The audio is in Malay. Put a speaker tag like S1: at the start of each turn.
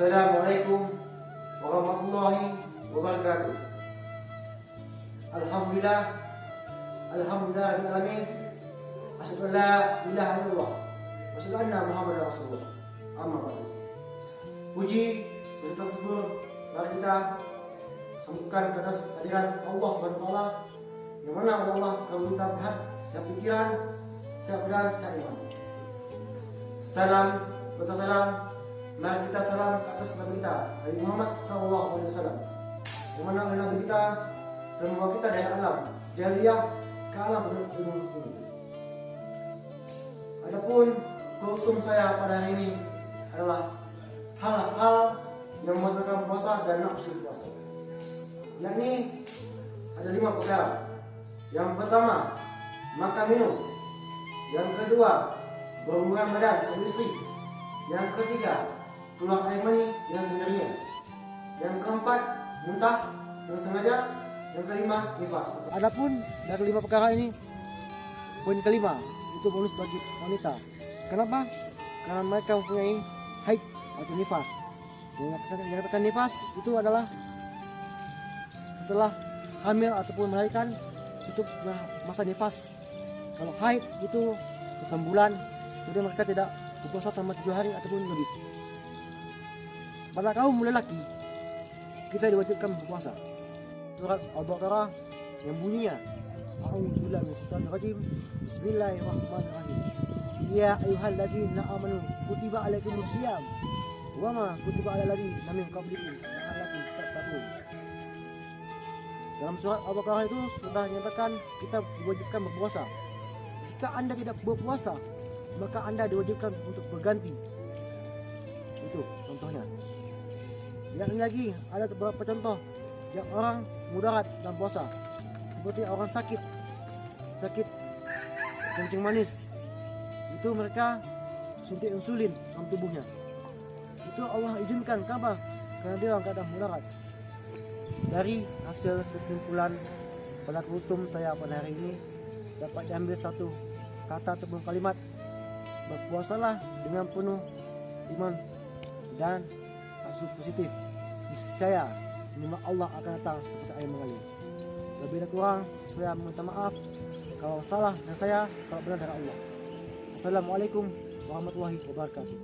S1: Assalamualaikum warahmatullahi wabarakatuh. Alhamdulillah, alhamdulillah alamin. Asyhadu an la ilaha illallah wa asyhadu anna Muhammadar Rasulullah. Amma ba'du. Puji beserta syukur mari kita sambutkan ke atas hadiran Allah Subhanahu wa taala, yang mana oleh Allah kami minta sehat, sehat pikiran, sehat badan, sehat iman. Salam, kata salam, mari kita salam ke atas Nabi kita Nabi Muhammad SAW, yang mana oleh Nabi kita telah membawa kita dari alam jahiliyah ke alam ilmu ini. Adapun kultum saya pada hari ini adalah hal-hal yang membatalkan puasa dan nafsu puasa, yakni ada 5 perkara. Yang pertama, makan minum. Yang kedua, berhubungan badan suami istri. Yang ketiga, keluar air mani dengan sendirinya. Yang keempat, muntah dengan sengaja. Yang kelima, nifas. Adapun dari 5 perkara ini, poin kelima itu bonus bagi wanita. Kenapa? Karena mereka mempunyai haid atau nifas. Yang dikatakan nifas itu adalah setelah hamil ataupun melahirkan, itu masa nifas. Kalau haid itu 6 bulan, jadi mereka tidak berpuasa selama 7 hari ataupun lebih. Pada kaum lelaki, kita diwajibkan berpuasa. Surat Al-Baqarah yang bunyinya A'udzubillahi minasyaitonir rajim. Bismillahirrahmanirrahim. Ya ayyuhallazina amanu kutiba alaikumusiyam wa ma kutiba alal ladzina min qablikum la'allakum tattaqun. Dalam surat Al-Baqarah itu sudah menyatakan kita diwajibkan berpuasa. Jika Anda tidak berpuasa, maka Anda diwajibkan untuk berganti. Itu contohnya. Yang lagi ada beberapa contoh yang orang mudarat dalam puasa, seperti orang sakit kencing manis, itu mereka suntik insulin dalam tubuhnya. Itu Allah izinkan, kenapa? Karena dia orang keadaan mudarat. Dari hasil kesimpulan pada kultum saya pada hari ini dapat diambil satu kata ataupun kalimat: berpuasalah dengan penuh iman dan nafsu positif. Niscaya nikmat Allah akan datang seperti air mengalir. Lebih dan kurang saya minta maaf kalau salah dan saya kalau benar dari Allah. Assalamualaikum warahmatullahi wabarakatuh.